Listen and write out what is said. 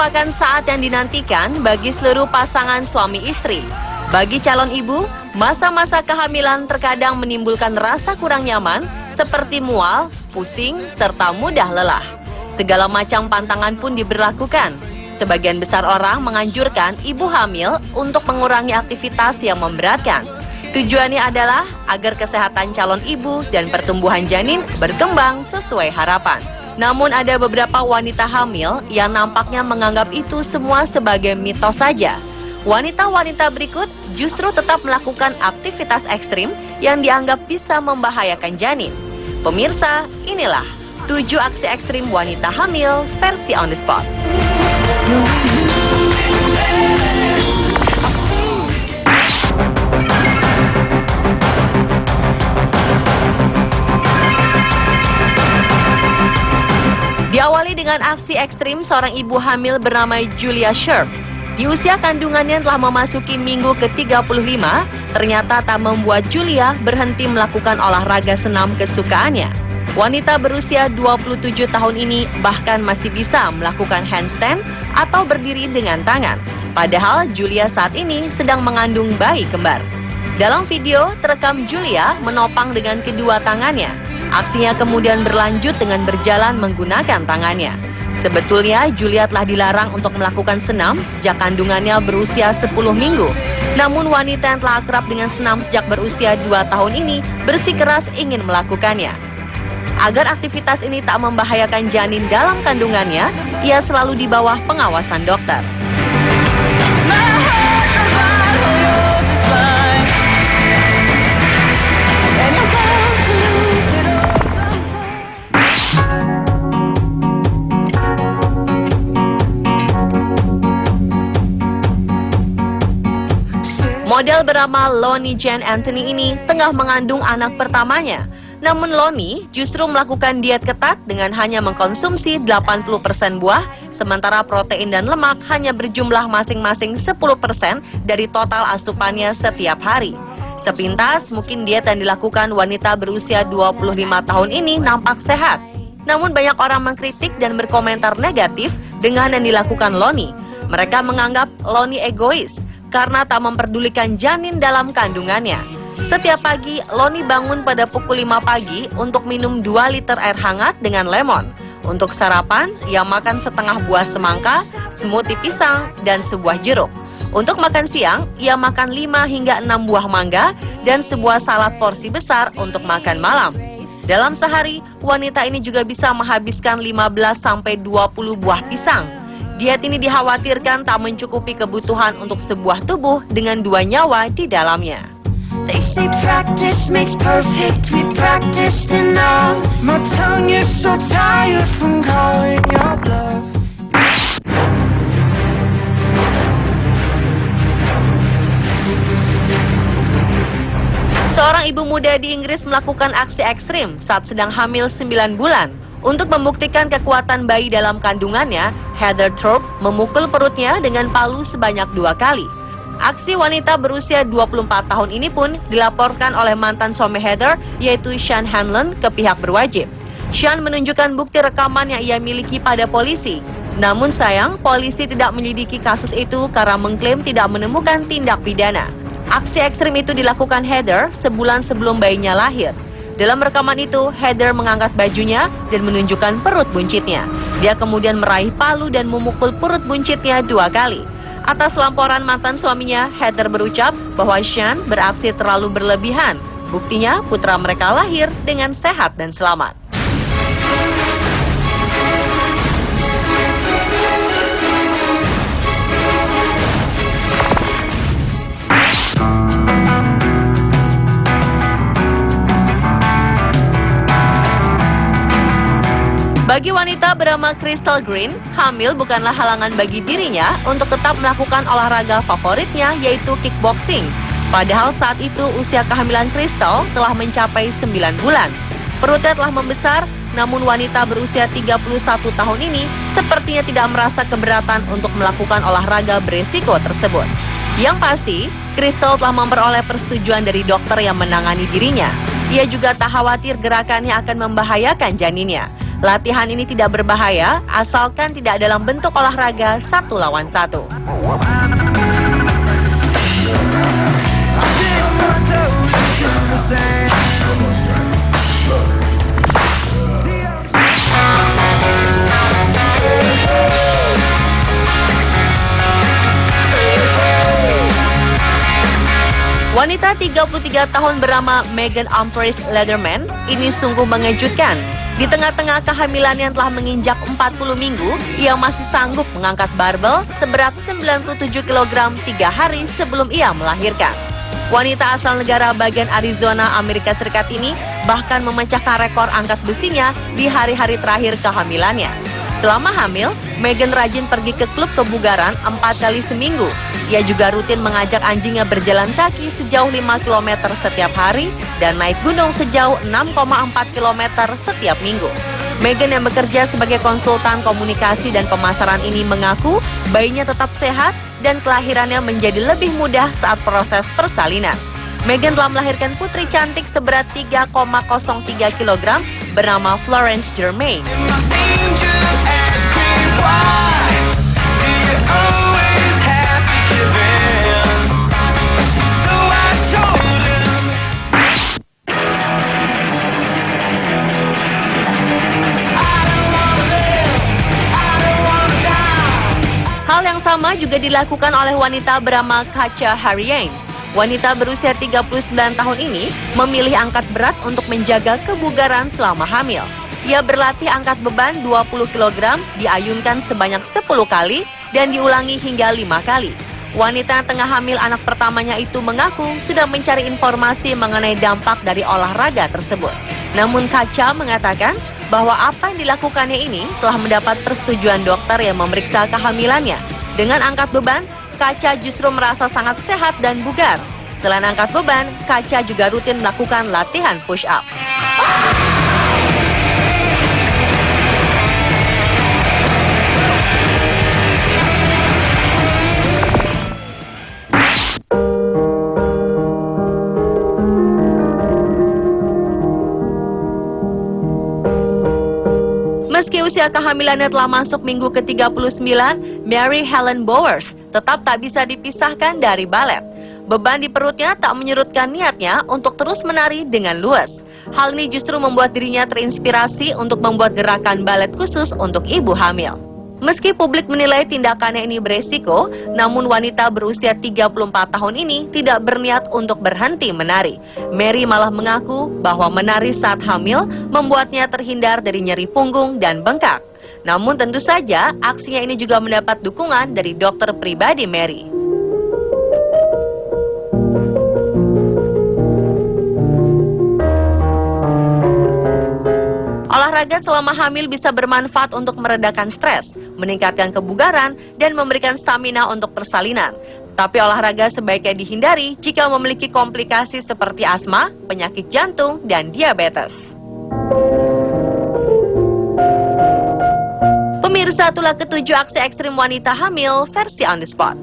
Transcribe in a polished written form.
merupakan saat yang dinantikan bagi seluruh pasangan suami istri. Bagi calon ibu, masa-masa kehamilan terkadang menimbulkan rasa kurang nyaman seperti mual, pusing, serta mudah lelah. Segala macam pantangan pun diberlakukan. Sebagian besar orang menganjurkan ibu hamil untuk mengurangi aktivitas yang memberatkan. Tujuannya adalah agar kesehatan calon ibu dan pertumbuhan janin berkembang sesuai harapan. Namun ada beberapa wanita hamil yang nampaknya menganggap itu semua sebagai mitos saja. Wanita-wanita berikut justru tetap melakukan aktivitas ekstrim yang dianggap bisa membahayakan janin. Pemirsa, inilah 7 aksi ekstrim wanita hamil versi On The Spot. Diawali dengan aksi ekstrim seorang ibu hamil bernama Julia Sharp. Di usia kandungannya telah memasuki minggu ke-35, ternyata tak membuat Julia berhenti melakukan olahraga senam kesukaannya. Wanita berusia 27 tahun ini bahkan masih bisa melakukan handstand atau berdiri dengan tangan. Padahal Julia saat ini sedang mengandung bayi kembar. Dalam video, terekam Julia menopang dengan kedua tangannya. Aksinya kemudian berlanjut dengan berjalan menggunakan tangannya. Sebetulnya Julia telah dilarang untuk melakukan senam sejak kandungannya berusia 10 minggu. Namun wanita yang telah akrab dengan senam sejak berusia 2 tahun ini bersikeras ingin melakukannya. Agar aktivitas ini tak membahayakan janin dalam kandungannya, ia selalu di bawah pengawasan dokter. Model bernama Lonnie Jane Anthony ini tengah mengandung anak pertamanya. Namun Lonnie justru melakukan diet ketat dengan hanya mengkonsumsi 80% buah, sementara protein dan lemak hanya berjumlah masing-masing 10% dari total asupannya setiap hari. Sepintas, mungkin diet yang dilakukan wanita berusia 25 tahun ini nampak sehat. Namun banyak orang mengkritik dan berkomentar negatif dengan yang dilakukan Lonnie. Mereka menganggap Lonnie egois karena tak memperdulikan janin dalam kandungannya. Setiap pagi, Lonnie bangun pada pukul 5 pagi untuk minum 2 liter air hangat dengan lemon. Untuk sarapan, ia makan setengah buah semangka, smoothie pisang, dan sebuah jeruk. Untuk makan siang, ia makan 5 hingga 6 buah mangga dan sebuah salad porsi besar untuk makan malam. Dalam sehari, wanita ini juga bisa menghabiskan 15-20 buah pisang. Diet ini dikhawatirkan tak mencukupi kebutuhan untuk sebuah tubuh dengan 2 nyawa di dalamnya. They say practice makes perfect, we've practiced enough. My tongue is so tired from calling your bluff. Seorang ibu muda di Inggris melakukan aksi ekstrim saat sedang hamil 9 bulan. Untuk membuktikan kekuatan bayi dalam kandungannya, Heather Thorpe memukul perutnya dengan palu sebanyak 2 kali. Aksi wanita berusia 24 tahun ini pun dilaporkan oleh mantan suami Heather, yaitu Sean Hanlon, ke pihak berwajib. Sean menunjukkan bukti rekaman yang ia miliki pada polisi. Namun sayang, polisi tidak menyelidiki kasus itu karena mengklaim tidak menemukan tindak pidana. Aksi ekstrim itu dilakukan Heather sebulan sebelum bayinya lahir. Dalam rekaman itu, Heather mengangkat bajunya dan menunjukkan perut buncitnya. Dia kemudian meraih palu dan memukul perut buncitnya 2 kali. Atas laporan mantan suaminya, Heather berucap bahwa Sean beraksi terlalu berlebihan. Buktinya, putra mereka lahir dengan sehat dan selamat. Bagi wanita bernama Crystal Green, hamil bukanlah halangan bagi dirinya untuk tetap melakukan olahraga favoritnya, yaitu kickboxing. Padahal saat itu usia kehamilan Crystal telah mencapai 9 bulan. Perutnya telah membesar, namun wanita berusia 31 tahun ini sepertinya tidak merasa keberatan untuk melakukan olahraga beresiko tersebut. Yang pasti, Crystal telah memperoleh persetujuan dari dokter yang menangani dirinya. Ia juga tak khawatir gerakannya akan membahayakan janinnya. Latihan ini tidak berbahaya asalkan tidak dalam bentuk olahraga 1 lawan 1. Wanita 33 tahun bernama Megan Humphreys Lederman ini sungguh mengejutkan. Di tengah-tengah kehamilan yang telah menginjak 40 minggu, ia masih sanggup mengangkat barbel seberat 97 kg 3 hari sebelum ia melahirkan. Wanita asal negara bagian Arizona, Amerika Serikat ini bahkan memecahkan rekor angkat besinya di hari-hari terakhir kehamilannya. Selama hamil, Megan rajin pergi ke klub kebugaran 4 kali seminggu. Ia juga rutin mengajak anjingnya berjalan kaki sejauh 5 km setiap hari dan naik gunung sejauh 6,4 km setiap minggu. Megan yang bekerja sebagai konsultan komunikasi dan pemasaran ini mengaku bayinya tetap sehat dan kelahirannya menjadi lebih mudah saat proses persalinan. Megan telah melahirkan putri cantik seberat 3,03 kg bernama Florence Germain. Hal yang sama juga dilakukan oleh wanita bernama Katja Harriane. Wanita berusia 39 tahun ini memilih angkat berat untuk menjaga kebugaran selama hamil. Ia berlatih angkat beban 20 kg, diayunkan sebanyak 10 kali dan diulangi hingga 5 kali. Wanita yang tengah hamil anak pertamanya itu mengaku sudah mencari informasi mengenai dampak dari olahraga tersebut. Namun Katja mengatakan bahwa apa yang dilakukannya ini telah mendapat persetujuan dokter yang memeriksa kehamilannya. Dengan angkat beban, Katja justru merasa sangat sehat dan bugar. Selain angkat beban, Katja juga rutin melakukan latihan push-up. Meski usia kehamilannya telah masuk minggu ke-39, Mary Helen Bowers tetap tak bisa dipisahkan dari balet. Beban di perutnya tak menyurutkan niatnya untuk terus menari dengan luas. Hal ini justru membuat dirinya terinspirasi untuk membuat gerakan balet khusus untuk ibu hamil. Meski publik menilai tindakannya ini beresiko, namun wanita berusia 34 tahun ini tidak berniat untuk berhenti menari. Mary malah mengaku bahwa menari saat hamil membuatnya terhindar dari nyeri punggung dan bengkak. Namun tentu saja aksinya ini juga mendapat dukungan dari dokter pribadi Mary. Olahraga selama hamil bisa bermanfaat untuk meredakan stres, meningkatkan kebugaran, dan memberikan stamina untuk persalinan. Tapi olahraga sebaiknya dihindari jika memiliki komplikasi seperti asma, penyakit jantung, dan diabetes. Pemirsa, itulah ketujuh aksi ekstrim wanita hamil versi On The Spot.